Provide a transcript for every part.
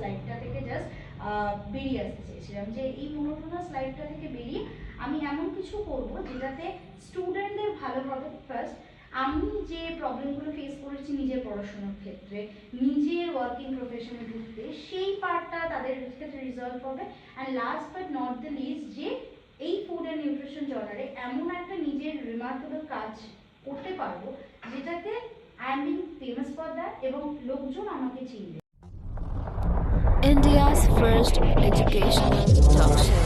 লাইফটা থেকে জাস্ট বেরিয়ে আসতে চেয়েছিলাম, যে এই মোনোটোনাস লাইফটা থেকে বেরিয়ে আমি এমন কিছু করব যেটাতে স্টুডেন্টদের ভালো হবে ফার্স্ট, আমি যে প্রবলেমগুলো ফেস করেছি নিজের পড়াশোনার ক্ষেত্রে, নিজের ওয়ার্কিং প্রফেশনে ঢুকতে, সেই পার্টটা তাদের ক্ষেত্রে রিজলভ হবে। And last but not the least, যে এই ফুড অ্যান্ড নিউট্রিশন জনারে এমন একটা নিজের রিমার্কেবল কাজ করতে পারবো যেটাতে I am being famous for that, এবং লোকজন আমাকে চিনবে। India's first educational talk show.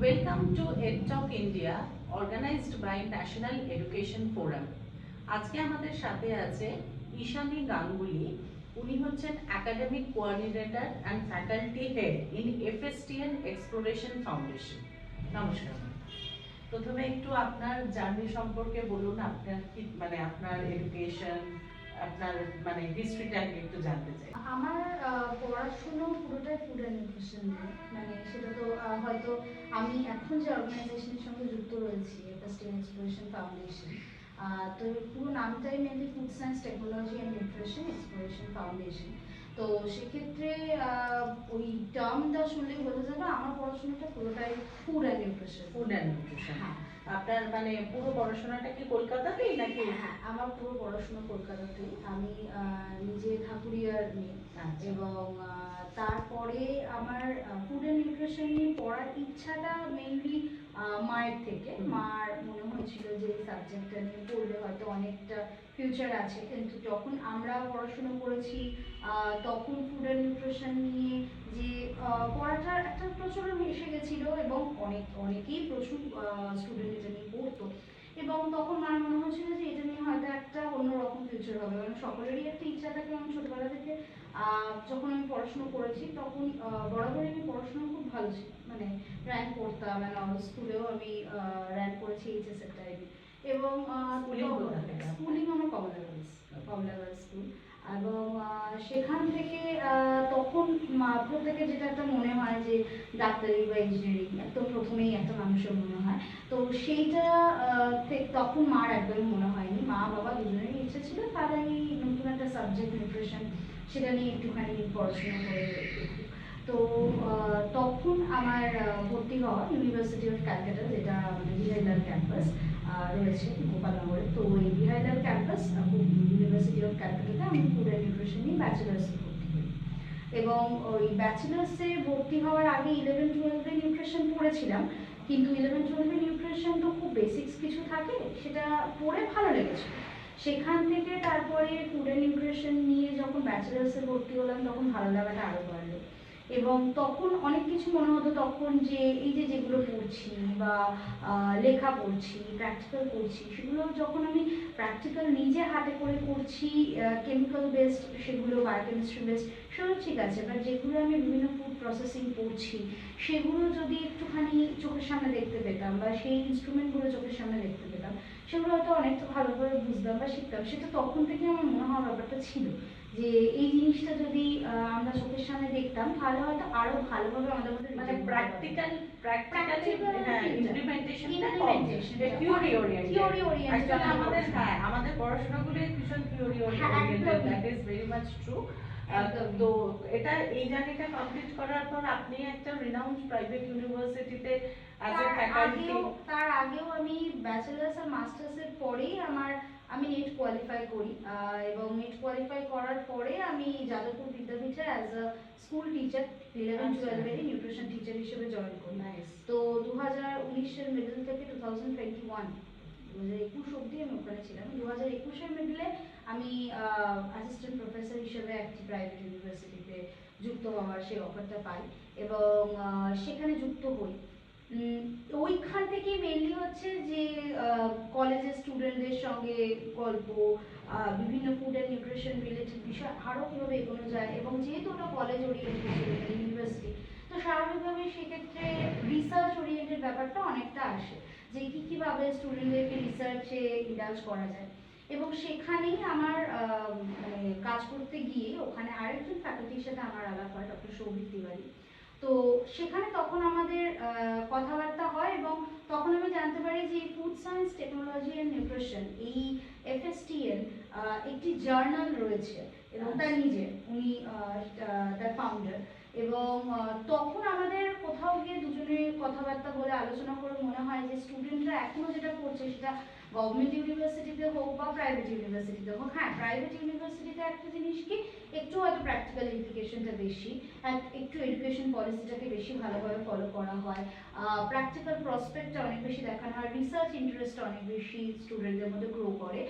Welcome to EdTalk India, organized by National Education Forum. আজকে আমাদের সাথে আছে ঈশানী গাঙ্গুলি। উনি হচ্ছেন academic coordinator and faculty head in FSTN exploration foundation. নমস্কার। প্রথমে একটু আপনার জার্নি সম্পর্কে বলুন, আপনার কি মানে আপনার এডুকেশন, আপনার মানে হিস্ট্রিটা একটু জানতে চাই। আমার পড়াশুনো পুরোটাই ফুড অ্যান্ড নিউট্রিশন নিয়ে, মানে সেটা তো হয়তো আমি এখন যে অর্গানাইজেশনের সঙ্গে যুক্ত রয়েছি এফএসটিএন এক্সপ্লোরেশন ফাউন্ডেশন, তো পুরো নামটাই mainly food science technology and nutrition exploration foundation. তো সেক্ষেত্রে ওই টার্মটা শুনলেই বোঝা যাবে আমার পড়াশোনাটা পুরোটাই food and nutrition. Food and nutrition. হ্যাঁ। আপনার মানে পুরো পড়াশোনাটা কি কলকাতাতেই নাকি? হ্যাঁ, আমার পুরো পড়াশোনা কলকাতাতেই। আমি নিজে ঠাকুরিয়ার মেয়ে, এবং তারপরে আমার ফুড অ্যান্ড নিউট্রিশন নিয়ে পড়ার ইচ্ছাটা মেনলি মায়ের থেকে। মার মনে হয়েছিল যে এই সাবজেক্টটা নিয়ে পড়লে হয়তো অনেকটা ফিউচার আছে, কিন্তু যখন আমরা পড়াশুনো করেছি তখন ফুড অ্যান্ড নিউট্রিশন নিয়ে যে পড়াটার একটা প্রচলন এসে গেছিলো, এবং অনেকেই প্রচুর স্টুডেন্ট এটা নিয়ে পড়তো, এবং তখন মার মনে হচ্ছিল যে এটা নিয়ে হয়তো একটা অন্যরকম ফিউচার হবে। মানে সকলেরই একটা ইচ্ছা থাকে। আমি ছোটবেলা থেকে যখন আমি পড়াশোনা করেছি তখন বরাবরই আমি পড়াশোনা খুব ভালো ছিল, মানে র্যাঙ্ক করতাম, মানে স্কুলেও আমি র্যাঙ্ক করেছি এইচএস এর টাইমে। এবং স্কুলিং আমার কমলা গার্লস স্কুল। এবং সেখান থেকে তখন প্রত্যেকে যেটা একটা মনে হয় যে ডাক্তারি বা ইঞ্জিনিয়ারিং একদম প্রথমেই একটা মানুষের মনে হয়, তো সেইটা তখন মার একদমই মনে হয়নি। মা বাবা দুজনেরই ইচ্ছা ছিল তারা এই নতুন একটা সাবজেক্ট নিউট্রিশন সেটা নিয়ে একটুখানি পড়াশোনা করে দেখুক। তো তখন আমার ভর্তি হওয়া ইউনিভার্সিটি অফ ক্যালকাটা, যেটা আমাদের বিহাইলাল ক্যাম্পাস রয়েছে গোপালনগরে। তো এই বিহাইলাল ক্যাম্পাস ইউনিভার্সিটি অফ ক্যালকাটাতে আমি ফুড অ্যান্ড নিউট্রিশন নিয়ে ব্যাচেলার্সে ভর্তি হই। এবং ওই ব্যাচেলার্সে ভর্তি হওয়ার আগে 11-12 নিউট্রিশন পড়েছিলাম, কিন্তু 11-12 নিউট্রিশন তো খুব বেসিক্স কিছু থাকে, সেটা পড়ে ভালো লেগেছিল। সেখান থেকে তারপরে ফুড অ্যান্ড নিউট্রিশন নিয়ে যখন ব্যাচেলার্সে ভর্তি হলাম তখন ভালো লাগাটা আরও বাড়লো, এবং তখন অনেক কিছু মনে হতো তখন যে এই যে যেগুলো পড়ছি বা লেখা পড়ছি, প্র্যাকটিক্যাল করছি, সেগুলো যখন আমি প্র্যাকটিক্যাল নিজে হাতে করে করছি, কেমিক্যাল বেসড সেগুলো, বায়োকেমিস্ট্রি বেসড, সেগুলো ঠিক আছে, বাট যেগুলো আমি বিভিন্ন ফুড প্রসেসিং পড়ছি সেগুলো যদি একটুখানি চোখের সামনে দেখতে পেতাম বা সেই ইনস্ট্রুমেন্টগুলো চোখের সামনে দেখতে পেতাম, সেগুলো হয়তো অনেকটা ভালোভাবে বুঝতাম বা শিখতাম। সেটা তখন থেকে আমার মনে হওয়ার ব্যাপারটা ছিল যে এই জিনিসটা যদি আমরা চোখের সামনে দেখতাম তাহলে হয়তো আরো ভালোভাবে আমাদের মধ্যে মানে প্র্যাকটিক্যালি ইমপ্লিমেন্টেশনটা থিওরি ওরিয়েন্টেড। আমাদের পড়াশোনাগুলো ভীষণ theory oriented, that is very much true. তো এটা এই জার্নিটা কমপ্লিট করার পর আপনি একটা রিনাউন্ড প্রাইভেট ইউনিভার্সিটিতে অ্যাজ এ ফ্যাকাল্টি। তার আগেও আমি ব্যাচেলার্স আর মাস্টার্সের পরেই আমি নেট কোয়ালিফাই করি, এবং নেট কোয়ালিফাই করার পরে আমি যাদবপুর বিদ্যাপীঠে as a school teacher 11-12 nutrition teacher হিসেবে জয়েন করি। তো 2019-এর মিডল থেকে 2021 অবধি আমি ওখানে ছিলাম। 2021-এর মিডলে আমি অ্যাসিস্ট্যান্ট প্রফেসর হিসেবে একটি প্রাইভেট ইউনিভার্সিটিতে যুক্ত হওয়ার সেই অফারটা পাই, এবং সেখানে যুক্ত হই। ওইখান থেকে মেনলি হচ্ছে যে কলেজের স্টুডেন্টদের সঙ্গে গল্প, বিভিন্ন ফুড অ্যান্ড নিউট্রিশন রিলেটেড বিষয় আরও কীভাবে এগোনো যায়, এবং যেহেতু ওটা কলেজ ওরিয়েন্টেড ইউনিভার্সিটি, তো স্বাভাবিকভাবে সেক্ষেত্রে রিসার্চ ওরিয়েন্টেড ব্যাপারটা অনেকটা আসে, যে কীভাবে স্টুডেন্টদেরকে রিসার্চে ইনডালজ করা যায়। এবং সেখানেই আমার মানে কাজ করতে গিয়ে ওখানে আরেকজন ফ্যাকাল্টির সাথে আমার আলাপ হয়, ডক্টর সৌভিক তিওয়ারি। তো সেখানে তখন আমাদের কথাবার্তা হয় এবং তখন আমি জানতে পারি যে food science technology and nutrition এই FSTN একটি জার্নাল রয়েছে এবং তার নিজের উনি তার ফাউন্ডার। এবং তখন আমাদের কোথাও গিয়ে দুজনে কথাবার্তা বলে আলোচনা করে মনে হয় যে স্টুডেন্টরা এখনো যেটা করছে সেটা গভর্নমেন্ট ইউনিভার্সিটিতে হোক বা প্রাইভেট ইউনিভার্সিটিতে হোক, হ্যাঁ প্রাইভেট ইউনিভার্সিটিতে একটা জিনিস কি একটু হয়তো প্র্যাকটিক্যাল ইমপ্লিকেশনটা বেশি, একটু এডুকেশন পলিসিটাকে বেশি ভালোভাবে ফলো করা হয়, প্র্যাকটিক্যাল প্রসপেক্টটা অনেক বেশি দেখানো হয়, রিসার্চ ইন্টারেস্ট অনেক বেশি স্টুডেন্টদের মধ্যে গ্রো করে।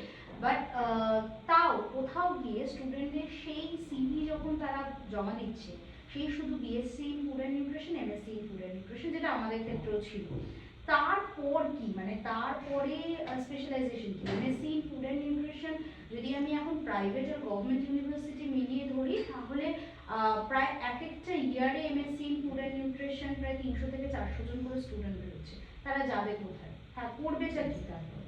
বাট তাও কোথাও গিয়ে স্টুডেন্টদের সেই সিভি যখন তারা জমা দিচ্ছে, সেই শুধু BSc in food and nutrition, MSc in food and nutrition, যেটা আমাদের ক্ষেত্রেও ছিল, তারপর কি মানে তারপরে স্পেশালাইজেশন কি, MSc in food and nutrition যদি আমি এখন প্রাইভেট আর গভর্নমেন্ট ইউনিভার্সিটি মিলিয়ে ধরি তাহলে প্রায় এক একটা ইয়ারে MSc in food and nutrition প্রায় 300 থেকে 400 জন করে স্টুডেন্ট রয়েছে। তারা যাবে কোথায়, হ্যাঁ করবেটা কি, তারপর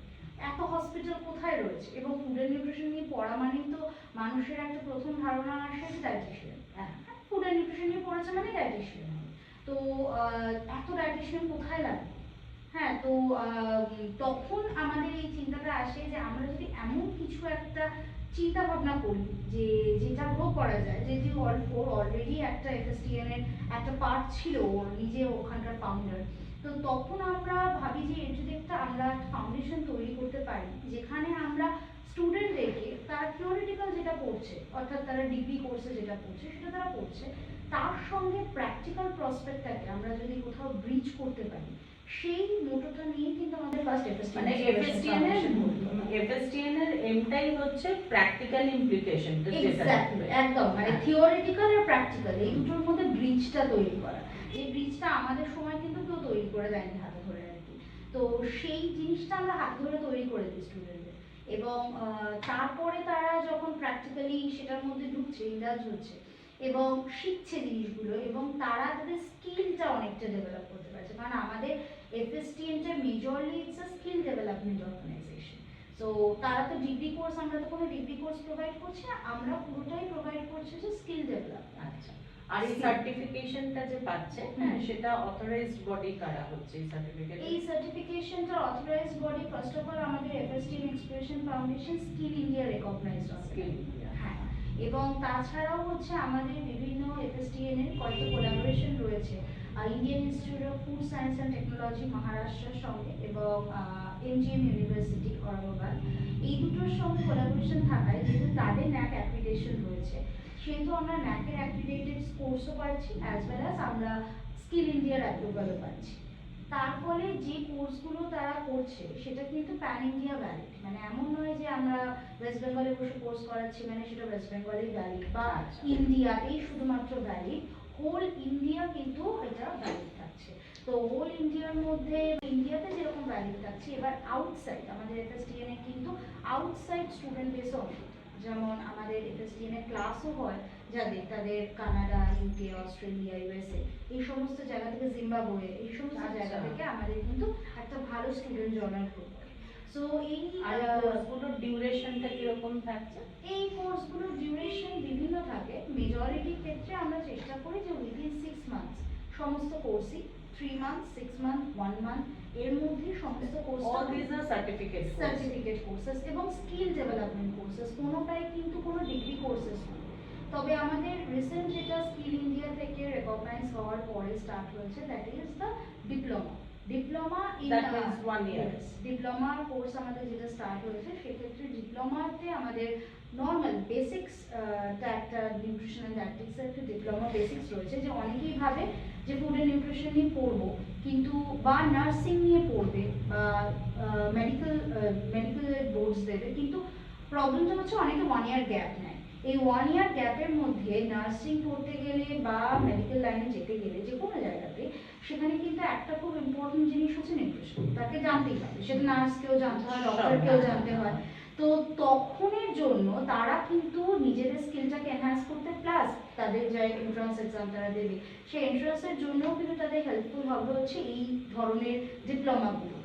এত হসপিটাল কোথায় রয়েছে? এবং ফুড অ্যান্ড নিউট্রিশন নিয়ে পড়া মানেই তো মানুষের একটা প্রথম ধারণা আসে যে ডায়েটিশিয়ান, হ্যাঁ ফুড অ্যান্ড নিউট্রিশন নিয়ে পড়েছে মানে ডায়েটিশিয়ান। তো এত ডায়েটিশিয়ান কোথায় লাগে? হ্যাঁ, তো তখন আমাদের এই চিন্তাটা আসে যে আমরা যদি এমন কিছু একটা চিন্তা ভাবনা করি যে যেটা গ্রো করা যায়, যে ওর অলরেডি একটা FSTN এর একটা পার্ট ছিল, ওর নিজে ওখানকার ফাউন্ডার। তো তখন আমরা ভাবি যে এর যদি আমরা একটা ফাউন্ডেশন তৈরি করতে পারি যেখানে আমরা স্টুডেন্টদেরকে তারা থিওরিটিক্যাল যেটা পড়ছে, অর্থাৎ তারা ডিগ্রি কোর্সে যেটা পড়ছে সেটা তারা পড়ছে, তার সঙ্গে প্র্যাকটিক্যাল প্রসপেক্টটাকে আমরা যদি কোথাও ব্রিজ করতে পারি, সেই মোটোটা নিয়ে কিন্তু আমাদের ফার্স্ট মানে FSTN এর এমটাই হচ্ছে প্র্যাকটিক্যাল ইমপ্লিকেশন, একদম মানে থিওরিটিক্যাল আর প্র্যাকটিক্যাল এই দুটোর মধ্যে ব্রিজটা তৈরি করা। এই ব্রিজটা আমাদের সময় কিন্তু কেউ তৈরি করে দেয়নি হাতে ধরে আর কি। তো সেই জিনিসটা আমরা হাতে ধরে তৈরি করে দিই স্টুডেন্টদের, এবং তারপরে তারা যখন প্র্যাকটিক্যালি সেটার মধ্যে ঢুকছে, ইন্ডালজ হচ্ছে এবং শিখছে জিনিসগুলো, এবং তারা তাদের স্কিলটা অনেকটা ডেভেলপ করতে পারছে। কারণ আমাদের FSTNটা majorly it's a skill development organisation. তো তারা তো ডিগ্রি কোর্স, আমরা তো কোনো ডিগ্রি কোর্স প্রোভাইড করছি না, আমরা পুরোটাই প্রোভাইড করছি যে স্কিল ডেভেলপমেন্ট। আচ্ছা, আর এই সার্টিফিকেশনটা যে পাচ্ছে, হ্যাঁ সেটা অথরাইজড বডি কারা হচ্ছে এই সার্টিফিকেট? এই সার্টিফিকেশনটা authorised body first of all আমাদের FSTN expression foundation, skill India recognised skill India, হ্যাঁ। এবং তাছাড়াও হচ্ছে আমাদের বিভিন্ন FSTN এর কয়েকটা কোলাবোরেশন রয়েছে Indian institute of food science and technology মহারাষ্ট্রের সঙ্গে এবং MGM ইউনিভার্সিটি ঔরঙ্গাবাদ, এই দুটোর সঙ্গে কোলাবোরেশন থাকায় যেহেতু তাদের NAAC অ্যাক্রিডিটেশন রয়েছে, সেহেতু আমরা NAAC এর অ্যাক্রিডিটেড কোর্সও পাচ্ছি অ্যাজ ওয়েল অ্যাজ আমরা স্কিল ইন্ডিয়ার অ্যাপ্রুভালও পাচ্ছি। তার ফলে যে কোর্সগুলো তারা করছে সেটা কিন্তু প্যান ইন্ডিয়া ভ্যালিড, মানে এমন নয় যে আমরা ওয়েস্ট বেঙ্গলে বসে কোর্স করাচ্ছি মানে সেটা ওয়েস্ট বেঙ্গলেই ভ্যালিড বা ইন্ডিয়াতেই শুধুমাত্র ভ্যালিড, হোল ইন্ডিয়া কিন্তু এটা ভ্যালিড থাকছে। তো হোল ইন্ডিয়ার মধ্যে ইন্ডিয়াতে যেরকম ভ্যালিড থাকছে, এবার আউটসাইড আমাদের FSTN এ কিন্তু আউটসাইড স্টুডেন্ট বেসও অনেক, যেমন আমাদের FSTN এ ক্লাসও হয় যাদের তাদের কানাডা, UK, অস্ট্রেলিয়া, USA এই সমস্ত জায়গা থেকে, জিম্বাবুয়ে এই সমস্ত জায়গা থেকে আমাদের কিন্তু একটা ভালো স্টুডেন্ট জয়েন করবে। সো এই কোর্সগুলোর ডিউরেশনটা কিরকম থাকছে? এই কোর্সগুলোর ডিউরেশন বিভিন্ন থাকে, মেজরিটি ক্ষেত্রে আমরা চেষ্টা করি যে উইদিন 6 মান্থস সমস্ত কোর্সই, 3 মান্থস, 6 মান্থ, 1 মান্থ এর মধ্যে সমস্ত কোর্স, অল দিস আর সার্টিফিকেট কোর্সেস এবং স্কিল ডেভেলপমেন্ট কোর্সেস, কোনোটাই কিন্তু কোনো ডিগ্রি কোর্সেস নয়। তবে আমাদের রিসেন্ট যেটা স্কিল ইন্ডিয়া থেকে রেকগনাইজ হওয়ার পরে স্টার্ট হয়েছে, that is the diploma in that means 1 year diploma course আমাদের যেটা স্টার্ট হয়েছে, সেক্ষেত্রে ডিপ্লোমাতে আমাদের নর্মাল বেসিক্স একটা নিউট্রিশন অ্যান্ড ডায়েটিক্সের একটা ডিপ্লোমা বেসিক্স রয়েছে, যে অনেকেই ভাবে যে ফুড অ্যান্ড নিউট্রিশন নিয়ে পড়বো কিন্তু, বা নার্সিং নিয়ে পড়বে বা মেডিকেল বোর্ডস দেবে, কিন্তু প্রবলেমটা হচ্ছে অনেকে 1 ইয়ার গ্যাপ নেয়। এই 1 ইয়ার গ্যাপের মধ্যে নার্সিং পড়তে গেলে বা মেডিকেল লাইনে যেতে গেলে যে কোনো জায়গাতে, সেখানে কিন্তু একটা খুব ইম্পর্টেন্ট জিনিস হচ্ছে নিউট্রিশন, তাকে জানতেই হবে, সেটা নার্সকেও জানতে হয়, ডক্টরকেও জানতে হয়। তো তখনের জন্য তারা কিন্তু নিজেদের স্কিলটাকে এনহ্যান্স করতে, প্লাস তাদের যে এন্ট্রান্স এক্সাম তারা দেবে, সেই এন্ট্রান্সের জন্যও কিন্তু তাদের হেল্পফুল হবে হচ্ছে এই ধরনের ডিপ্লোমাগুলো।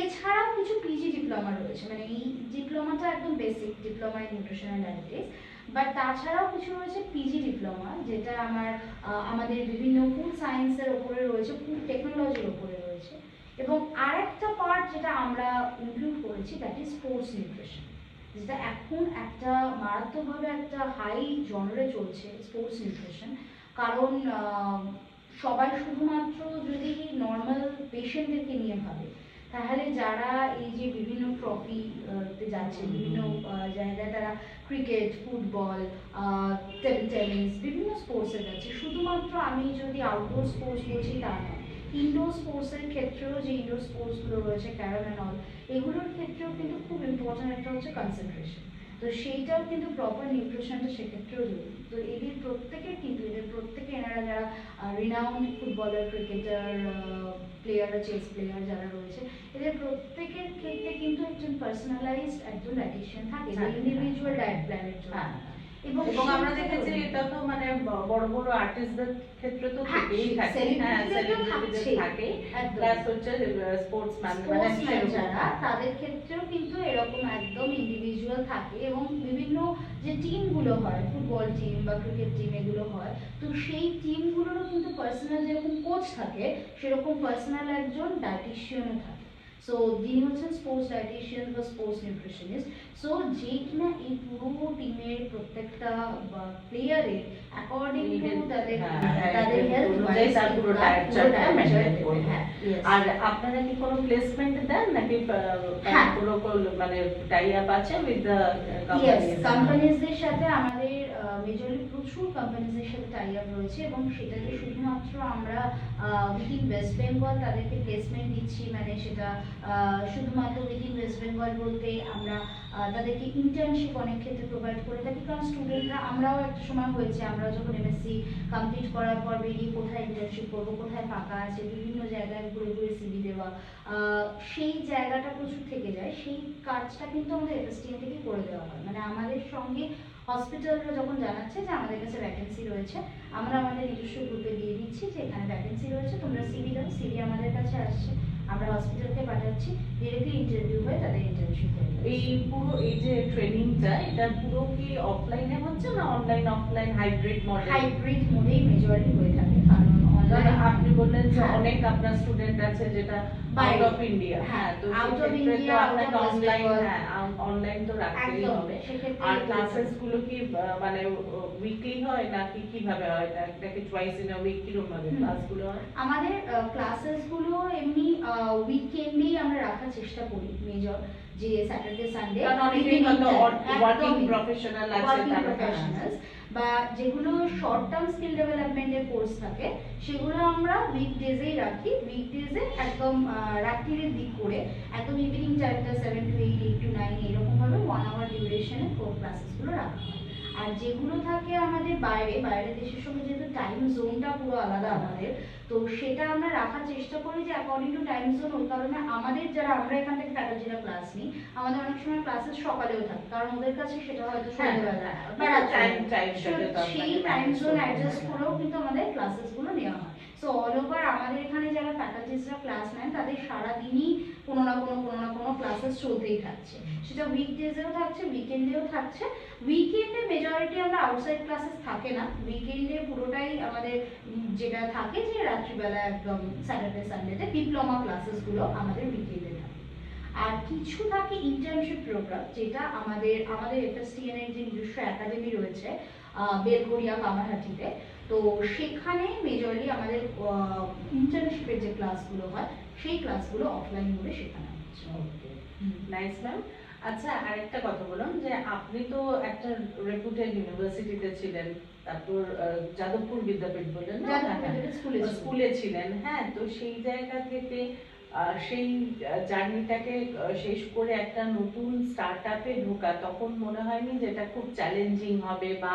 এছাড়াও কিছু পিজি ডিপ্লোমা রয়েছে, মানে এই ডিপ্লোমাটা একদম basic diploma in nutrition and diabetes, but তাছাড়াও কিছু রয়েছে পিজি ডিপ্লোমা, যেটা আমাদের বিভিন্ন ফুড সায়েন্সের ওপরে রয়েছে, ফুড টেকনোলজির ওপরে রয়েছে, এবং আরেকটা পার্ট যেটা আমরা ইনক্লুড করেছি দ্যাট ইজ স্পোর্টস নিউট্রিশন, যেটা এখন একটা মারাত্মকভাবে একটা হাই জনরে চলছে স্পোর্টস নিউট্রিশন। কারণ সবাই শুধুমাত্র যদি নর্মাল পেশেন্টদেরকে নিয়ে ভাবে, তাহলে যারা এই যে বিভিন্ন ট্রফিতে যাচ্ছে, বিভিন্ন জায়গায় তারা ক্রিকেট, ফুটবল, টেবিল টেনিস, বিভিন্ন স্পোর্টসে যাচ্ছে, শুধুমাত্র আমি যদি আউটডোর স্পোর্টস বলছি তা নয়, ইনডোর স্পোর্টসের ক্ষেত্রেও যে ইনডোর স্পোর্টসগুলো রয়েছে ক্যারম অ্যান্ড অল, এগুলোর ক্ষেত্রেও কিন্তু খুব ইম্পর্ট্যান্ট একটা হচ্ছে কনসেন্ট্রেশন। তো সেইটাও কিন্তু প্রপার নিউট্রিশনটা সেক্ষেত্রেও জরুরি। তো এদের প্রত্যেকে এনারা যারা renowned footballer, cricketer, player, chess player যারা রয়েছে, এদের প্রত্যেকের ক্ষেত্রে কিন্তু একজন পার্সোনালাইজড একজন ডায়েটিশিয়ান থাকে, ইন্ডিভিজুয়াল ডায়েট প্ল্যানের জন্য। এবং আমরা দেখেছি এটা তো মানে বড় বড় আর্টিস্টদের ক্ষেত্রে তো থেকেই থাকে, সেলিব্রিটিদের থাকে, প্লাস হচ্ছে স্পোর্টসম্যান যারা, তাদের ক্ষেত্রেও কিন্তু এরকম একদম ইন্ডিভিজুয়াল থাকে, এবং বিভিন্ন যে টিমগুলো হয়, ফুটবল টিম বা ক্রিকেট টিম এগুলো হয়, তো সেই টিমগুলোরও কিন্তু পার্সোনাল যেরকম কোচ থাকে, সেরকম পার্সোনাল একজন ডায়েটিশিয়ানও থাকে। সো যিনি হচ্ছেন স্পোর্টস ডায়েটিশিয়ান বা স্পোর্টস নিউট্রিশনিস্ট। সো যে কিনা এই পুরো টিমের প্রত্যেকটা প্লেয়ারের অ্যাকর্ডিং টু তাদের হেলথ ওয়াইজ তার পুরো ডায়েট চার্টটা মেইনটেইন করবে। হ্যাঁ, আর আপনারা কি কোনো প্লেসমেন্ট দেন নাকি পুরো মানে টাই আপ আছে উইথ দ্য কোম্পানিজদের সাথে? আমাদের মেজরলি প্রচুর কোম্পানিজের সাথে টাই আপ রয়েছে, এবং সেটাতে শুধুমাত্র আমরা উইদিন ওয়েস্ট বেঙ্গল তাদেরকে প্লেসমেন্ট দিচ্ছি, মানে সেটা শুধুমাত্র উইদিন ওয়েস্ট বেঙ্গল বলতে আমরা তাদেরকে ইন্টার্নশিপ অনেক ক্ষেত্রে প্রোভাইড করে থাকি, কারণ স্টুডেন্টরা, আমরাও একটা সময় হয়েছে, আমরা যখন এমএসসি কমপ্লিট করার পর বেরিয়ে কোথায় ইন্টার্নশিপ করবো, কোথায় ফাঁকা আছে, বিভিন্ন জায়গায় ঘুরে ঘুরে সিভি দেওয়া, সেই জায়গাটা প্রচুর থেকে যায়। সেই কাজটা কিন্তু আমাদের এফএসটিএন থেকে করে দেওয়া হয়, মানে আমাদের সঙ্গে হসপিটালরা যখন জানাচ্ছে যে আমাদের কাছে ভ্যাকেন্সি রয়েছে, আমরা আমাদের নিজস্ব গ্রুপে দিয়ে দিচ্ছি যে এখানে ভ্যাকেন্সি রয়েছে, তোমরা সিভি দাও, সিভি আমাদের কাছে আসছে, আমরা হসপিটালকে পাঠাচ্ছি, ডিরেক্টলি ইন্টারভিউ হয়ে তাদের ইন্টার্নশিপ হয়ে যাচ্ছে। এই পুরো এই যে ট্রেনিংটা, এটা পুরো কি অফলাইনে হচ্ছে না online offline hybrid model? Hybrid মোডেই মেজরিটি হয়ে থাকে, কারণ অনলাইন আপনি বললেন যে অনেক আপনার স্টুডেন্ট আছে যেটা আউট অফ ইন্ডিয়া, হ্যাঁ, তো আউট অফ সেক্ষেত্রে তো ইন্ডিয়া, আপনাকে অনলাইন, হ্যাঁ অনলাইন তো রাখতেই হবে। আর ক্লাসেস গুলো কি মানে উইকলি হয় নাকি কিভাবে হয়, নাকি টুয়াইস ইন আ উইক কিরকম ভাবে ক্লাসগুলো হয়? আমাদের ক্লাসেস গুলো এমনি উইকেন্ডেই আমরা রাখার চেষ্টা করি, মেজর যে স্যাটারডে সানডে, কারণ অনেকেই হয়তো ওয়ার্কিং প্রফেশনাল আছে, প্রফেশনালস বা যেগুলো শর্ট টার্ম স্কিল ডেভেলপমেন্টের কোর্স থাকে, সেগুলো আমরা উইকডেজেই রাখি। উইকডেজে একদম রাত্রিরের দিক করে একদম ইভিনিং টাইমটা 7 to 8, 8 to 9 এরকম ভাবে 1 hour ডিউরেশনে ক্লাসেসগুলো রাখা হয়। আর যেগুলো থাকে আমাদের বাইরে দেশের সঙ্গে যেহেতু টাইম জোনটা পুরো আলাদা আমাদের, তো সেটা আমরা রাখার চেষ্টা করি যে অ্যাকর্ডিং টু টাইম জোন। ওই কারণে আমাদের যারা, আমরা এখান থেকে ফ্যাকাল্টিরা ক্লাস নিই, আমাদের অনেক সময় ক্লাসেস সকালেও থাকে, কারণ ওদের কাছে সেটা হয়তো সন্ধ্যেবেলা বা সেই টাইম জোন অ্যাডজাস্ট করেও কিন্তু আমাদের ক্লাসেসগুলো নেওয়া হয়। সো অল ওভার আমাদের এখানে যারা ফ্যাকাল্টিসরা ক্লাস নেন, তাদের সারাদিনই কোনো না কোনো ক্লাসেস চলতেই থাকছে, সেটা উইকডেজেও থাকছে, উইকেন্ডেও থাকছে। উইকেন্ডে মেজরিটি আমরা আউটসাইড ক্লাসেস থাকে না, উইকেন্ডে পুরোটাই আমাদের যেটা থাকে যে রাত্রিবেলা একদম স্যাটারডে সানডেতে ডিপ্লোমা ক্লাসেসগুলো আমাদের উইকেন্ডে থাকে। আর কিছু থাকে ইন্টার্নশিপ প্রোগ্রাম, যেটা আমাদের এফএসটিএন এর যে নিজস্ব একাডেমি রয়েছে বেলঘরিয়া কামারহাটিতে, তো সেখানে মেজরলি আমাদের ইন্টার্নশিপের যে ক্লাসগুলো হয়, সেই ক্লাসগুলো অফলাইন মোডে শেখানো হচ্ছে। ওকে, নাইস ম্যাম। আচ্ছা, আরেকটা কথা বলুন যে আপনি তো একটা রেপুটেড ইউনিভার্সিটিতে ছিলেন, তারপর যাদবপুর বিদ্যাপীঠ বললেন না, স্কুলে ছিলেন, হ্যাঁ, তো সেই জায়গা থেকে সেই জার্নিটাকে শেষ করে একটা নতুন স্টার্টআপে ঢোকা, তখন মনে হয়নি যে এটা খুব চ্যালেঞ্জিং হবে? বা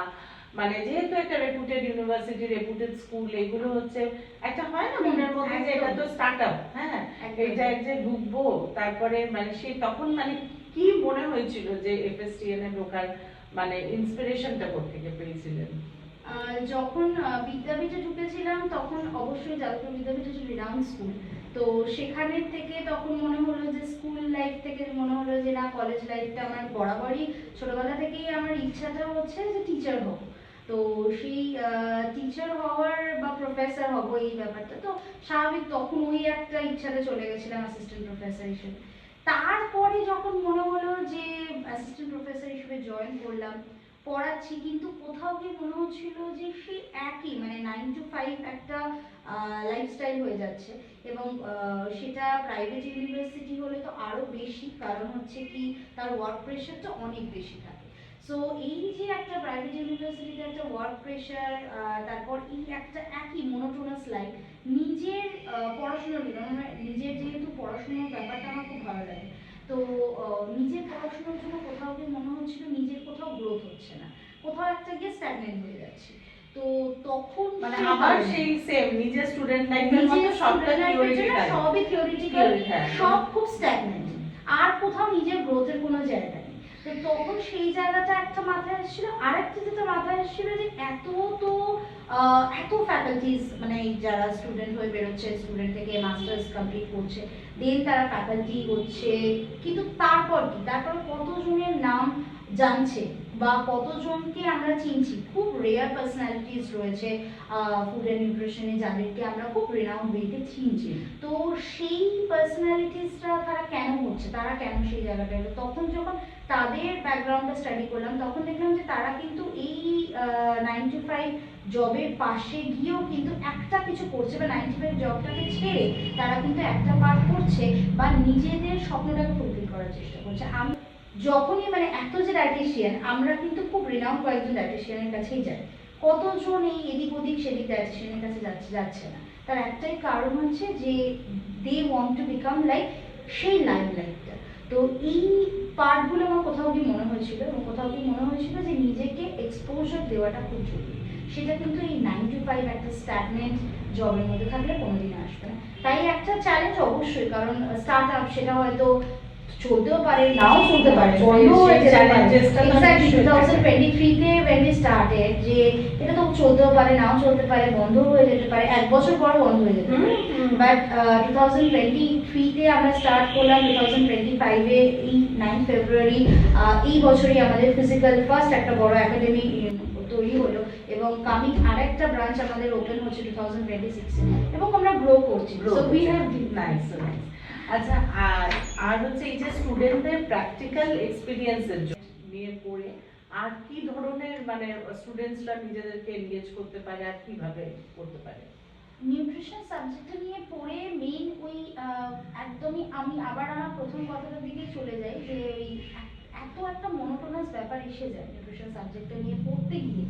মানে যেহেতু একটা রেপুটেড ইউনিভার্সিটি, রেপুটেড স্কুল, এগুলো হচ্ছে একটা হয় না মনের মধ্যে যে এটা তো স্টার্টআপ, হ্যাঁ, এটা যে ঢুকবো, তারপরে মানে সে তখন মানে কি মনে হয়েছিল যে এফএসটিএন এ ঢোকার মানে ইন্সপিরেশনটা কোত্থেকে পেয়েছিলেন? যখন বিদ্যাপীঠে ঢুকেছিলাম, তখন অবশ্যই যাদবপুর বিদ্যাপীঠ হচ্ছে রিনাউন্ড স্কুল, তো সেখানে থেকে তখন মনে হলো যে স্কুল লাইফ থেকে মনে হলো যে না, কলেজ লাইফটা আমার বরাবরই ছোটবেলা থেকেই আমার ইচ্ছাটা হচ্ছে যে টিচার হব। তো সেই টিচার হওয়ার বা প্রফেসর হব এই ব্যাপারটা তো স্বাভাবিক, তখন ওই একটা ইচ্ছাতে চলে গেছিলাম অ্যাসিস্ট্যান্ট প্রফেসর হিসেবে। তারপরে যখন মনে হলো যে অ্যাসিস্ট্যান্ট প্রফেসর হিসেবে জয়েন করলাম, পড়াচ্ছি, কিন্তু কোথাও গিয়ে মনে হচ্ছিল যে সেই একই মানে 9 to 5 একটা লাইফস্টাইল হয়ে যাচ্ছে। এবং সেটা প্রাইভেট ইউনিভার্সিটি হলে তো আরও বেশি, কারণ হচ্ছে কি তার ওয়ার্ক প্রেশারটা অনেক বেশি থাকে। সো এই যে একটা প্রাইভেট ইউনিভার্সিটিতে একটা ওয়ার্ক প্রেশার, তারপর এই একটা একই মোনোটোনাস লাইফ, নিজের পড়াশোনার জন্য মানে নিজের যেহেতু পড়াশোনার ব্যাপারটা আমার খুব ভালো লাগে, তো নিজের পড়াশোনার জন্য কোথাও গিয়ে মনে হচ্ছিল নিজের কোথাও গ্রোথ হচ্ছে না, কোথাও একটা গিয়ে স্ট্যাগনেন্ট হয়ে যাচ্ছে। তো তখন মানে আমার সেই সেম নিজের স্টুডেন্ট লাইফের মতো সবটা থিওরিটিক্যাল, সবই থিওরিটিক্যাল, হ্যাঁ। সব খুব স্ট্যাগনেন্ট, আর কোথাও নিজের গ্রোথের কোনো জায়গা নেই। তো তখন সেই জায়গাটা একটা মাথায় আসছিল, আরেকটা যেটা মাথায় আসছিল যে এত ফ্যাকাল্টিজ, মানে যারা স্টুডেন্ট হয়ে বেরোচ্ছে, স্টুডেন্ট থেকে মাস্টার্স কমপ্লিট করছে, দেন তারা ফ্যাকাল্টি হচ্ছে, কিন্তু তারপর কি, তারপর কতজনের নাম জানছে বা কতজনকে আমরা চিনছি, খুব রেয়ার পার্সোনালিটিস রয়েছে ফুড অ্যান্ড নিউট্রিশনে যাদেরকে আমরা খুব রেনাউন্ড ওয়েতে চিনছি। তো সেই পার্সোনালিটিসটা তারা কেন হচ্ছে, তারা কেন সেই জায়গাটা এলো, তখন যখন তাদের ব্যাকগ্রাউন্ডটা স্টাডি করলাম তখন দেখলাম যে তারা কিন্তু এই 9 to 5 জবের পাশে গিয়েও কিন্তু একটা কিছু করছে, বা 9 to 5 জবটাকে ছেড়ে তারা কিন্তু একটা পার্ট করছে বা নিজেদের স্বপ্নটাকে ফুলফিল করার চেষ্টা করছে। আমি যখনই মানে এত যে ডায়েটিশিয়ান, আমরা কিন্তু খুব রিনাউন্ড কয়েকজন ডায়েটিশিয়ানের কাছেই যাই, কতজন এই এদিক ওদিক সেদিক ডায়েটিশিয়ানের কাছে যাচ্ছে না, তার একটাই কারণ হচ্ছে যে they want to become like সেই লাইফটা। তো এই পার্টগুলো আমার কোথাও গিয়ে মনে হয়েছিল, এবং কোথাও গিয়ে মনে হয়েছিল যে নিজেকে এক্সপোজার দেওয়াটা খুব জরুরি, সেটা কিন্তু এই 9 to 5 একটা স্ট্যাগনেন্ট জবের মধ্যে থাকলে কোনোদিনই আসবে না। তাই একটা চ্যালেঞ্জ অবশ্যই, কারণ স্টার্ট আপ সেটা হয়তো চলতেও পারে, নাও চলতে পারে, বন্ধ হয়ে যেতে পারে। এক্স্যাক্টলি 2023 তে when we started, যে এটা তো চলতেও পারে, নাও চলতে পারে, বন্ধ হয়ে যেতে পারে, এক বছর পর বন্ধ হয়ে যেতে পারে। বাট 2023 তে আমরা স্টার্ট করলাম, 2025 এ এই 9 ফেব্রুয়ারি এই বছরই আমাদের ফিজিক্যাল ফার্স্ট একটা বড় একাডেমি তৈরি হলো, এবং কামিং আরেকটা ব্রাঞ্চ আমাদের ওপেন হচ্ছে 2026 এবং আমরা গ্রো করছি। So we have nice. আচ্ছা, আর হচ্ছে এই যে স্টুডেন্টদের প্র্যাকটিক্যাল এক্সপেরিয়েন্সের নিয়ে পড়ে আর কি ধরনের মানে স্টুডেন্টসরা নিজেদেরকে এনগেজ করতে পারে আর কিভাবে করতে পারে? নিউট্রিশন সাবজেক্টটা নিয়ে পড়ে মেইন ওই একদমই আমি আবার আমার প্রথম কথাটার দিকে চলে যাই, যে ওই এত একটা মনোটোনাস ব্যাপার এসে যায় নিউট্রিশন সাবজেক্টটা নিয়ে পড়তে গিয়ে,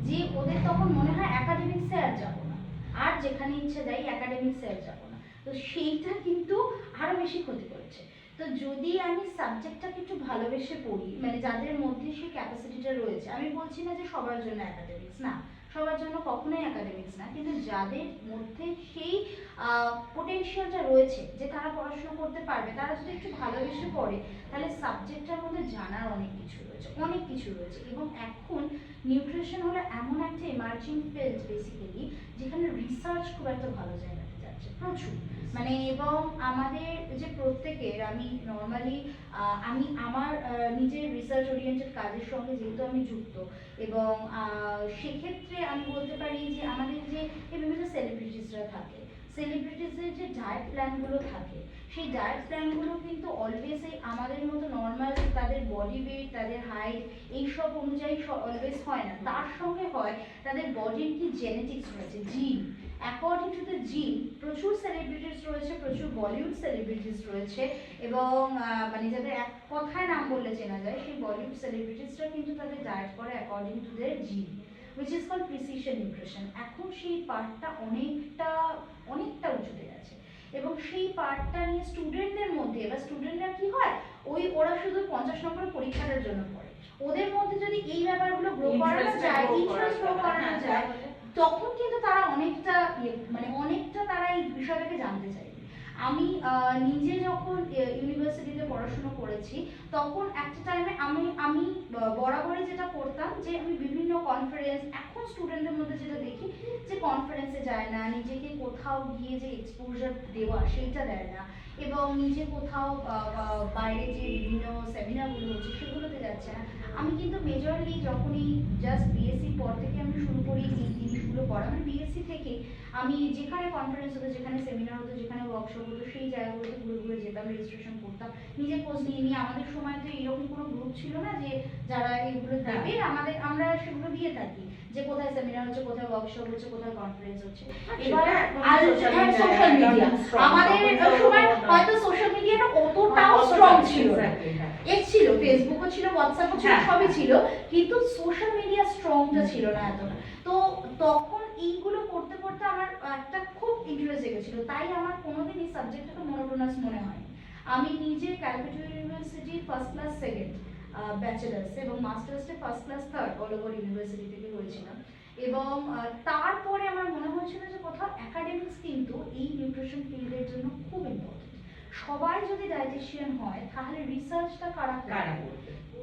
যে ওদের তখন মনে হয় একাডেমিক্সে আর যাবো না, আর যেখানে ইচ্ছে যাই একাডেমিক্সে আর যাবো না। তো সেইটা কিন্তু আরো বেশি ক্ষতি করেছে। তো যদি আমি সাবজেক্টটাকে একটু ভালোবেসে পড়ি, মানে যাদের মধ্যে সেই ক্যাপাসিটিটা রয়েছে, আমি বলছি না যে সবার জন্য একাডেমিক্স না, সবার জন্য কখনোই একাডেমিক্স না, কিন্তু যাদের মধ্যে সেই পোটেনশিয়ালটা রয়েছে যে তারা পড়াশোনা করতে পারবে, তারা যদি একটু ভালোবেসে পড়ে, তাহলে সাবজেক্টটার মধ্যে জানার অনেক কিছু রয়েছে, অনেক কিছু রয়েছে। এবং এখন নিউট্রিশন হলো এমন একটা এমার্জিং ফিল্ড বেসিক্যালি, যেখানে রিসার্চ খুব একটা ভালো জায়গাতে যাচ্ছে, প্রচুর মানে। এবং আমাদের যে প্রত্যেকের, আমি নর্মালি আমি আমার নিজের রিসার্চ ওরিয়েন্টেড কাজের সঙ্গে যেহেতু আমি যুক্ত, এবং সেক্ষেত্রে আমি বলতে পারি যে আমাদের যে বিভিন্ন সেলিব্রিটিসরা থাকে, সেলিব্রিটিসদের যে ডায়েট প্ল্যানগুলো থাকে, সেই ডায়েট প্ল্যানগুলো কিন্তু অলওয়েজ এই আমাদের মতো নর্মাল তাদের বডি ওয়েট, তাদের হাইট এইসব অনুযায়ী অলওয়েজ হয় না, তার সঙ্গে হয় তাদের বডির কি জেনেটিক্স রয়েছে, জিন। অ্যাকর্ডিং টু দ্য জিন প্রচুর সেলিব্রিটিস রয়েছে, প্রচুর বলিউড সেলিব্রিটিস রয়েছে, এবং মানে যাদের এক কথায় নাম বললে চেনা যায়, সেই বলিউড সেলিব্রিটিসরা কিন্তু তাদের ডায়েট করে অ্যাকর্ডিং টু দেয়ার জিন, which is called precision nutrition। এখন সেই পার্টটা অনেকটা উঁচুতে গেছে, এবং সেই পার্টটা নিয়ে স্টুডেন্টদের মধ্যে, এবার স্টুডেন্টরা কি হয়, ওরা শুধু 50 নম্বরের পরীক্ষাটার জন্য পড়ে, ওদের মধ্যে যদি এই ব্যাপারগুলো গ্রো করানো যায়, ইন্টারেস্ট গ্রো করানো যায়, তখন কিন্তু তারা অনেকটা অনেকটা তারা এই বিষয়টাকে জানতে চায়। আমি নিজে যখন ইউনিভার্সিটিতে পড়াশোনা করেছি, তখন একটা টাইমে আমি বরাবরই যেটা করতাম যে আমি বিভিন্ন কনফারেন্স, এখন স্টুডেন্টদের মধ্যে যেটা দেখি যে কনফারেন্সে যায় না, নিজেকে কোথাও গিয়ে যে এক্সপোজার দেওয়া সেইটা দেয় না, এবং নিজে কোথাও বাইরে যে বিভিন্ন সেমিনারগুলো হচ্ছে সেগুলোতে যাচ্ছে না। আমি কিন্তু মেজরলি যখনই জাস্ট বিএসসি পর থেকে আমি শুরু করি এই জিনিসগুলো করা, মানে বিএসসি থেকে আমি যেখানে কনফারেন্স হতো, যেখানে সেমিনার হতো, যেখানে ওয়ার্কশপ হতো, সেই জায়গাগুলোতে ঘুরে ঘুরে যেতাম, রেজিস্ট্রেশন করতাম, নিজে খোঁজ নিয়ে নিয়ে। আমাদের সময় তো এরকম কোনো গ্রুপ ছিল না যে যারা এগুলো দেবে, আমরা সেগুলো দিয়ে থাকি যে কোথায় সেমিনার হচ্ছে, কোথায় ওয়ার্কশপ হচ্ছে, কোথায় কনফারেন্স হচ্ছে। এবার সোশ্যাল মিডিয়া, আমাদের সময় হয়তো সোশ্যাল মিডিয়াটা অতটাও স্ট্রং ছিল না। ছিল, ফেসবুকও ছিল, হোয়াটসঅ্যাপও ছিল, সবই ছিল, কিন্তু সোশ্যাল মিডিয়া স্ট্রংটা ছিল না এতটা। তো তখন এইগুলো করতে করতে আমার একটা খুব ইন্টারেস্ট জেগেছিল, তাই আমার কোনোদিন এই সাবজেক্টটাকে মনোটোনাস মনে হয়। আমি নিজে Calcutta university first class second bachelors এবং মাস্টার্সে first class third all over university থেকে হয়েছিলাম। এবং তারপরে আমার মনে হয়েছিল যে কোথাও একাডেমিক্স কিন্তু এই নিউট্রিশন ফিল্ডের জন্য খুব ইম্পর্টেন্ট। সবাই যদি ডায়েটিশিয়ান হয় তাহলে রিসার্চটা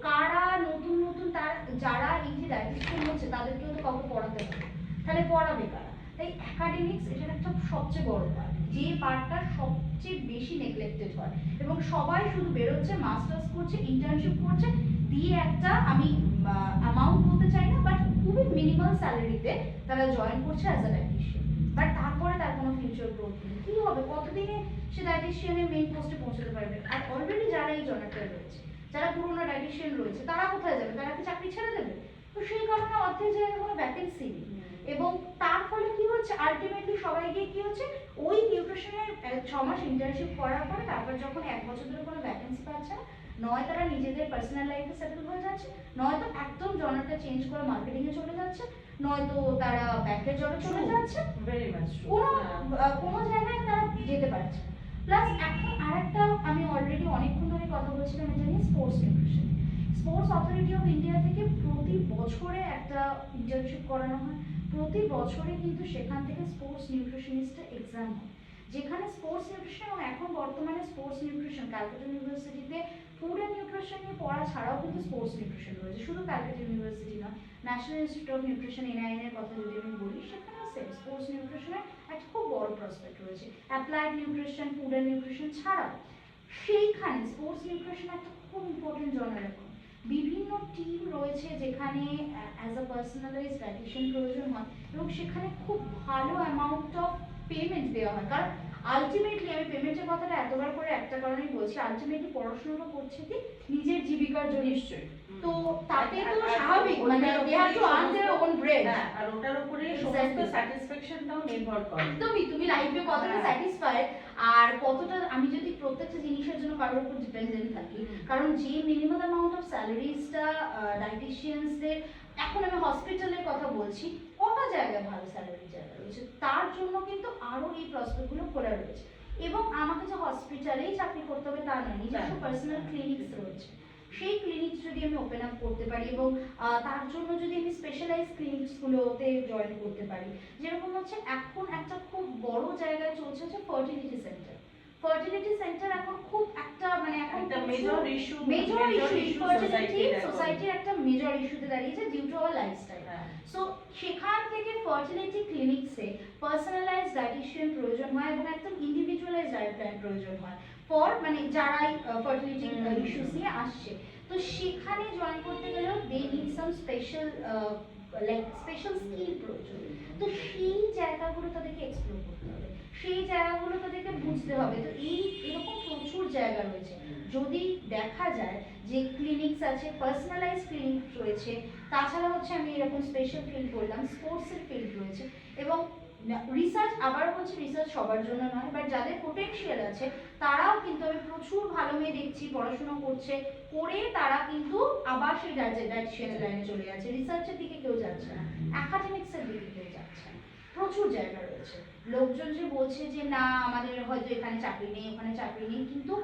কারা নতুন নতুন যারা এই যে ডায়েটিশিয়ান হচ্ছে তাদেরকেও তো কাউকে পড়াতে হবে, তাহলে পড়াবে কারা? তাই একাডেমিক্স এটার একটা সবচেয়ে বড় পার্ট, যে পার্টটা সবচেয়ে বেশি নেগলেক্টেড হয়। এবং সবাই শুধু বেরোচ্ছে, মাস্টার্স করছে, ইন্টার্নশিপ করছে, দিয়ে একটা, আমি অ্যামাউন্ট বলতে চাই না, বাট খুবই মিনিমাল স্যালারিতে তারা জয়েন করছে অ্যাজ আ ডায়েটিশিয়ান। বাট তারপরে তার কোনো ফিউচার গ্রোথ নেই। কী হবে, কতদিনে সে ডায়েটিশিয়ানের মেইন পোস্টে পৌঁছতে পারবে? আর অলরেডি যারা এই জনারটায় রয়েছে, যারা পুরোনো ডায়েটিশিয়ান রয়েছে, তারা কোথায় যাবে? তারা কি চাকরি ছেড়ে দেবে? তো সেই কারণে অর্ধেক জায়গায় কোনো ভ্যাকেন্সি নেই। এবং তার ফলে কি হচ্ছে, আলটিমেটলি সবাই গিয়ে কি হচ্ছে, ওই নিউট্রিশনের 6 মাস ইন্টার্নশিপ করার পরে তারপর যখন 1 বছর ধরে কোনো ভ্যাকেন্সি পাচ্ছে না, নয় তারা নিজেদের পার্সোনাল লাইফে সেটেল হয়ে যাচ্ছে, নয়তো একদম জনারটা চেঞ্জ করে মার্কেটিংয়ে চলে যাচ্ছে, নয়তো তারা ব্যাংকের জবে চলে যাচ্ছে, কোনো জায়গায় তারা যেতে পারছে। প্লাস এখন আরেকটা, আমি অলরেডি অনেকক্ষণ ধরে কথা বলছিলাম এটা নিয়ে, sports nutrition. Sports authority of India থেকে প্রতি বছরে একটা ইন্টার্নশিপ করানো হয়, প্রতি বছরে কিন্তু সেখান থেকে স্পোর্টস নিউট্রিশনিস্টের এক্সাম হয়, যেখানে স্পোর্টস নিউট্রিশন, এবং এখন বর্তমানে স্পোর্টস নিউট্রিশন ক্যালকাটা ইউনিভার্সিটিতে ফুড অ্যান্ড নিউট্রিশন নিয়ে পড়া ছাড়াও কিন্তু স্পোর্টস নিউট্রিশন রয়েছে। শুধু ক্যালকাটা ইউনিভার্সিটি নয়, national institute of nutrition NIN এর কথা যদি আমি বলি, সেখানেও সেম স্পোর্টস নিউট্রিশনের একটা খুব বড় প্রসপেক্ট রয়েছে। Applied nutrition, food and nutrition ছাড়াও সেইখানে স্পোর্টস নিউট্রিশন একটা খুব ইম্পর্টেন্ট জনার। এখন বিভিন্ন টিম রয়েছে যেখানে অ্যাজ আ পার্সোনালাইজড ডায়েটিশিয়ান প্রয়োজন হয়, এবং সেখানে খুব ভালো অ্যামাউন্ট অফ পেমেন্ট দেওয়া হয়। কারণ আলটিমেটলি, আমি পেমেন্টের কথাটা এতবার করে একটা কারণেই বলছি, আলটিমেটলি পড়াশোনা করছে কি নিজের জীবিকার জন্য, নিশ্চয়ই। তো তাতে তো স্বাভাবিক, মানে they have to earn their own bread, আর ওটার উপরে সমস্ত স্যাটিসফ্যাকশনটাও নির্ভর করে। তুমি লাইফে কতটা স্যাটিসফাইড আর কতটা, আমি যদি প্রত্যেকটা জিনিসের জন্য কারোর উপর ডিপেন্ডেন্ট থাকি, কারণ যে মিনিমাম অ্যামাউন্ট অফ স্যালারিজটা ডায়েটিশিয়ানসদের, এখন আমি হসপিটালের কথা বলছি, কটা জায়গায় ভালো স্যালারি জায়গা রয়েছে, তার জন্য কিন্তু আরও এই প্রসপেক্টগুলো খোলা রয়েছে। এবং আমাকে যে হসপিটালেই চাকরি করতে হবে তা নয়, নিজস্ব পার্সোনাল ক্লিনিক্স রয়েছে, সেই ক্লিনিক্স যদি আমি ওপেন আপ করতে পারি, এবং তার জন্য যদি আমি স্পেশালাইজ ক্লিনিক্সগুলোতে জয়েন করতে পারি, যেরকম হচ্ছে এখন একটা খুব বড় জায়গায় চলছে হচ্ছে ফার্টিলিটি সেন্টার। ফার্টিলিটি সেন্টার এখন খুব একটা, মানে এখন একটা মেজর ইস্যু ফার্টিলিটি সোসাইটির একটা মেজর ইস্যুতে দাঁড়িয়েছে due to our lifestyle. So সেখান থেকে ফার্টিলিটি ক্লিনিক্সে পার্সোনালাইজড ডায়েটিশিয়ান প্রয়োজন হয়, এবং একদম ইন্ডিভিজুয়ালাইজড ডায়েট প্ল্যান প্রয়োজন হয় ফর, মানে যারাই ফার্টিলিটি ইস্যুস নিয়ে আসছে। তো সেখানে জয়েন করতে গেলেও they need some special special skill প্রয়োজন। তো সেই জায়গাগুলো তাদেরকে এক্সপ্লোর করতে হবে, সেই জায়গাগুলো তাদেরকে বুঝতে হবে। তো এরকম প্রচুর জায়গা রয়েছে, যদি দেখা যায় যে ক্লিনিক্স আছে, পার্সোনালাইজ ক্লিনিক রয়েছে, তাছাড়া হচ্ছে আমি এরকম স্পেশাল ফিল্ড বললাম, স্পোর্টসের ফিল্ড রয়েছে, এবং রিসার্চ, আবার বলছি রিসার্চ সবার জন্য নয়, বাট যাদের পোটেনশিয়াল আছে তারাও কিন্তু, আমি প্রচুর ভালো মেয়ে দেখছি পড়াশোনা করছে, করে তারা কিন্তু আবার সেই ডায়েটিশিয়ানের লাইনে চলে যাচ্ছে, রিসার্চের দিকে কেউ যাচ্ছে না, অ্যাকাডেমিক্সের দিকে কেউ যাচ্ছে না। প্রচুর জায়গা রয়েছে। লোকজন যে বলছে যে না আমাদের হয়তো এখানে চাকরি নেই, ওখানে চাকরি নেই, কিন্তু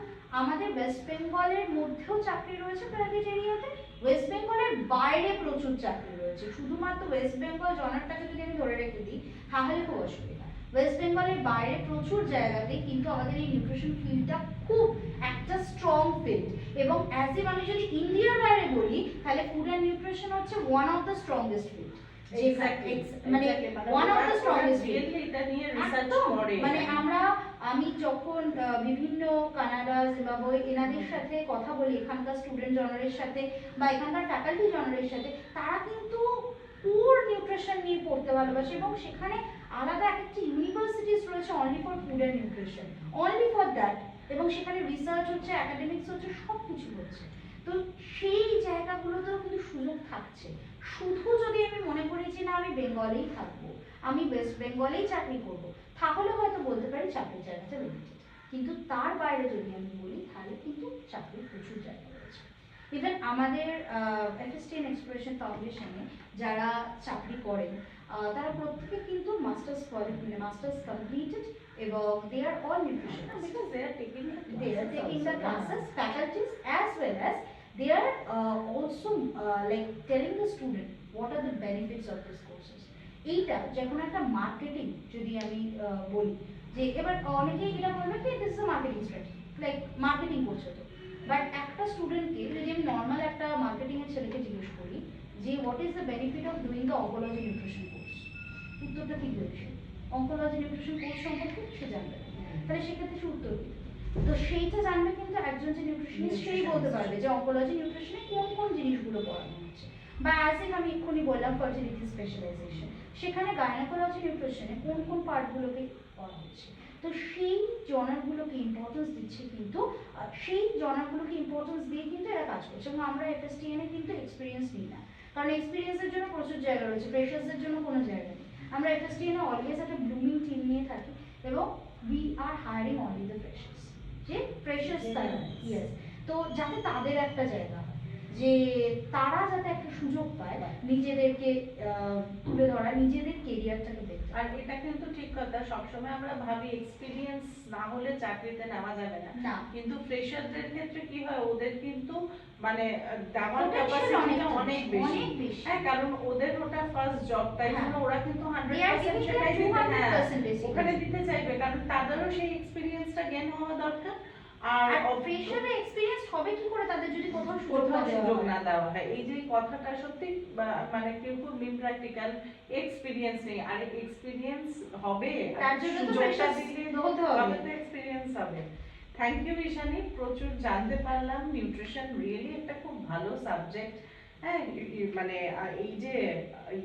আমাদের ওয়েস্ট বেঙ্গলের মধ্যেও চাকরি রয়েছে প্রাইভেট এরিয়াতে, ওয়েস্ট বেঙ্গলের বাইরে প্রচুর চাকরি রয়েছে। শুধুমাত্র ওয়েস্ট বেঙ্গল জনারটাকে যদি আমি ধরে রেখে দিই তাহলে খুব অসুবিধা। ওয়েস্ট বেঙ্গলের বাইরে প্রচুর জায়গাতে কিন্তু আমাদের এই নিউট্রিশন ফিল্ডটা খুব একটা স্ট্রং ফিল্ড। এবং অ্যাজ ইফ আমি যদি ইন্ডিয়ার বাইরে বলি, তাহলে ফুড নিউট্রিশন হচ্ছে one of the strongest field, মানে মানে one of the strongest field. really এটা নিয়ে রিসার্চ করে মানে আমি যখন বিভিন্ন কানাডা জিম্বাবুয়ে এনাদের সাথে কথা বলি, এখানকার স্টুডেন্ট জনারের সাথে বা এখানকার ফ্যাকাল্টি জনারের সাথে, তারা কিন্তু পুর নিউট্রিশন নিয়ে পড়তে ভালোবাসে এবং সেখানে আলাদা একটা ইউনিভার্সিটিস রয়েছে only for food and nutrition, only for that. এবং সেখানে রিসার্চ হচ্ছে, একাডেমিক্স হচ্ছে, সব কিছু হচ্ছে। তো সেই জায়গাগুলোতেও কিন্তু সুযোগ থাকছে। শুধু যদি আমি মনে করি যে না আমি বেঙ্গলেই থাকবো, আমি ওয়েস্ট বেঙ্গলেই চাকরি করব, তাহলে হয়তো বলতে পারি চাকরির জায়গাটা লিমিটেড। কিন্তু তার বাইরে যদি আমি বলি তাহলে কিন্তু চাকরির প্রচুর জায়গা রয়েছে। ইভেন আমাদের এফএসটিএন এক্সপ্লোরেশন ফাউন্ডেশনে যারা চাকরি করেন তারা প্রত্যেকে কিন্তু মাস্টার্স কমপ্লিটেড এবং they are all nutritionist, because they are taking the classes, faculties, as well as they are also like telling the student what are the benefits of these courses. এইটা যখন একটা মার্কেটিং যদি আমি বলি, যে এবার অনেকেই এটা বলবে কি this is a marketing strategy, like marketing করছে তো। বাট একটা স্টুডেন্টকে যদি আমি নর্মাল একটা মার্কেটিং এর ছেলেকে জিজ্ঞেস করি যে what is the benefit of doing the oncology nutrition course, উত্তরটা কি দেবে সে? অঙ্কোলজি নিউট্রিশন কোর্স সম্পর্কে সে জানবে না। তাহলে সেক্ষেত্রে সে উত্তর দিবে। তো সেইটা জানবে কিন্তু একজন যে নিউট্রিশনিস্ট সেই বলতে পারবে যে অঙ্কোলজি নিউট্রিশনে কোন কোন জিনিসগুলো পড়ানো হচ্ছে। বা অ্যাজ ইন আমি এক্ষুনি বললাম ফার্টিলিটি স্পেশালাইজেশন, সেখানে গাইনোকোলজি নিউট্রিশনে কোন কোন পার্টগুলোকে পড়া হচ্ছে। তো সেই জনারগুলোকে ইম্পর্টেন্স দিচ্ছে, কিন্তু সেই জনারগুলোকে ইম্পর্টেন্স দিয়ে কিন্তু এরা কাজ করছে। এবং আমরা এফএসটিএন এ কিন্তু এক্সপিরিয়েন্স নিই না, কারণ এক্সপিরিয়েন্সের জন্য প্রচুর জায়গা রয়েছে, ফ্রেশার্সদের জন্য কোনো জায়গা নেই। আমরা এফএসটিএন এ অলওয়েজ একটা ব্লুমিং টিম নিয়ে থাকি এবং we are hiring only the freshers, যে ফ্রেশার্স তারা, ইয়েস। তো যাতে তাদের একটা জায়গা হয়, যে তারা যাতে একটা সুযোগ পায় নিজেদেরকে তুলে ধরা, নিজেদের কেরিয়ারটাকে দেখতে। আর এটা কিন্তু ঠিক কথা, সবসময় আমরা ভাবি এক্সপিরিয়েন্স না হলে চাকরিতে নেওয়া যাবে না, না, কিন্তু ফ্রেশারদের ক্ষেত্রে কি হয়, ওদের কিন্তু মানে দেওয়ার Potential ক্যাপাসিটিটা অনেক অনেক অনেক বেশি। বেশি। হ্যাঁ, কারণ ওদের ওটা ফার্স্ট জব, তাই জন্য হ্যাঁ। ওরা কিন্তু They are 100% giving their সেটাই দিতে, হ্যাঁ 200% basically। ওখানে দিতে চাইবে, কারণ তাদেরও সেই এক্সপিরিয়েন্সটা গেইন হওয়া দরকার। আর আর ফ্রেশাররা এক্সপেরিয়েন্স হবে কি করে তাদের যদি কোথাও সুযোগ কোথাও না দেওয়া সুযোগ হয়? না দেওয়া হয়। এই যে কথাটা সত্যি মানে কি খুব ইমপ্র্যাকটিক্যাল, এক্সপিরিয়েন্স নেই। আর এক্সপিরিয়েন্স হবে, তার জন্য তো সুযোগটা freshers দিলে হতে হবে। তবে তো এক্সপিরিয়েন্স হবে। থ্যাংক ইউ ঈশানী, প্রচুর জানতে পারলাম। নিউট্রিশন রিয়েলি একটা খুব ভালো সাবজেক্ট। হ্যাঁ, মানে এই যে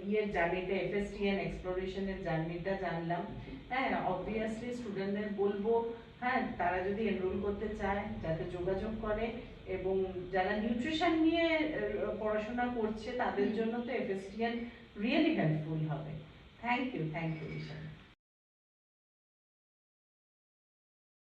ইয়ের জার্নিটা, এফএসটিএন এক্সপ্লোরেশনের জার্নিটা জানলাম। হ্যাঁ, অবভিয়াসলি স্টুডেন্টদের বলবো, হ্যাঁ তারা যদি এনরোল করতে চায় যাতে যোগাযোগ করে, এবং যারা নিউট্রিশন নিয়ে পড়াশোনা করছে তাদের জন্য তো এফএসটিএন রিয়েলি হেল্পফুল হবে। Thank you Ishani.